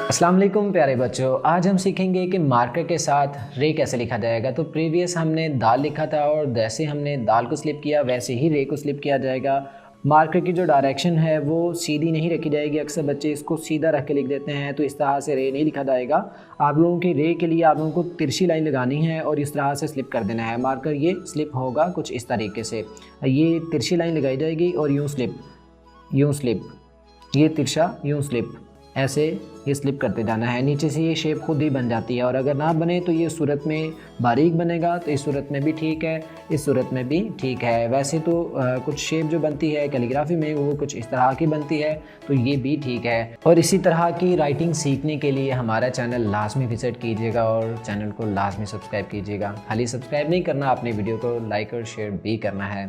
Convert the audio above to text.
अस्सलाम वालेकुम प्यारे बच्चों, आज हम सीखेंगे कि मार्कर के साथ रे कैसे लिखा जाएगा। तो प्रीवियस हमने दाल लिखा था और जैसे हमने दाल को स्लिप किया वैसे ही रे को स्लिप किया जाएगा। मार्कर की जो डायरेक्शन है वो सीधी नहीं रखी जाएगी। अक्सर बच्चे इसको सीधा रख के लिख देते हैं, तो इस तरह से रे नहीं लिखा जाएगा। आप लोगों की रे के लिए आप लोगों को तिरछी लाइन लगानी है और इस तरह से स्लिप कर देना है। मार्कर ये स्लिप होगा कुछ इस तरीके से, ये तिरछी लाइन लगाई जाएगी और यूँ स्लिप, ये तिरछा यूँ स्लिप, ऐसे ये स्लिप करते जाना है। नीचे से ये शेप खुद ही बन जाती है और अगर ना बने तो ये सूरत में बारीक बनेगा, तो इस सूरत में भी ठीक है, इस सूरत में भी ठीक है। वैसे तो कुछ शेप जो बनती है कैलीग्राफी में वो कुछ इस तरह की बनती है, तो ये भी ठीक है। और इसी तरह की राइटिंग सीखने के लिए हमारा चैनल लाजमी विजिट कीजिएगा और चैनल को लाजमी सब्सक्राइब कीजिएगा। खाली सब्सक्राइब नहीं करना, अपने वीडियो को लाइक और शेयर भी करना है।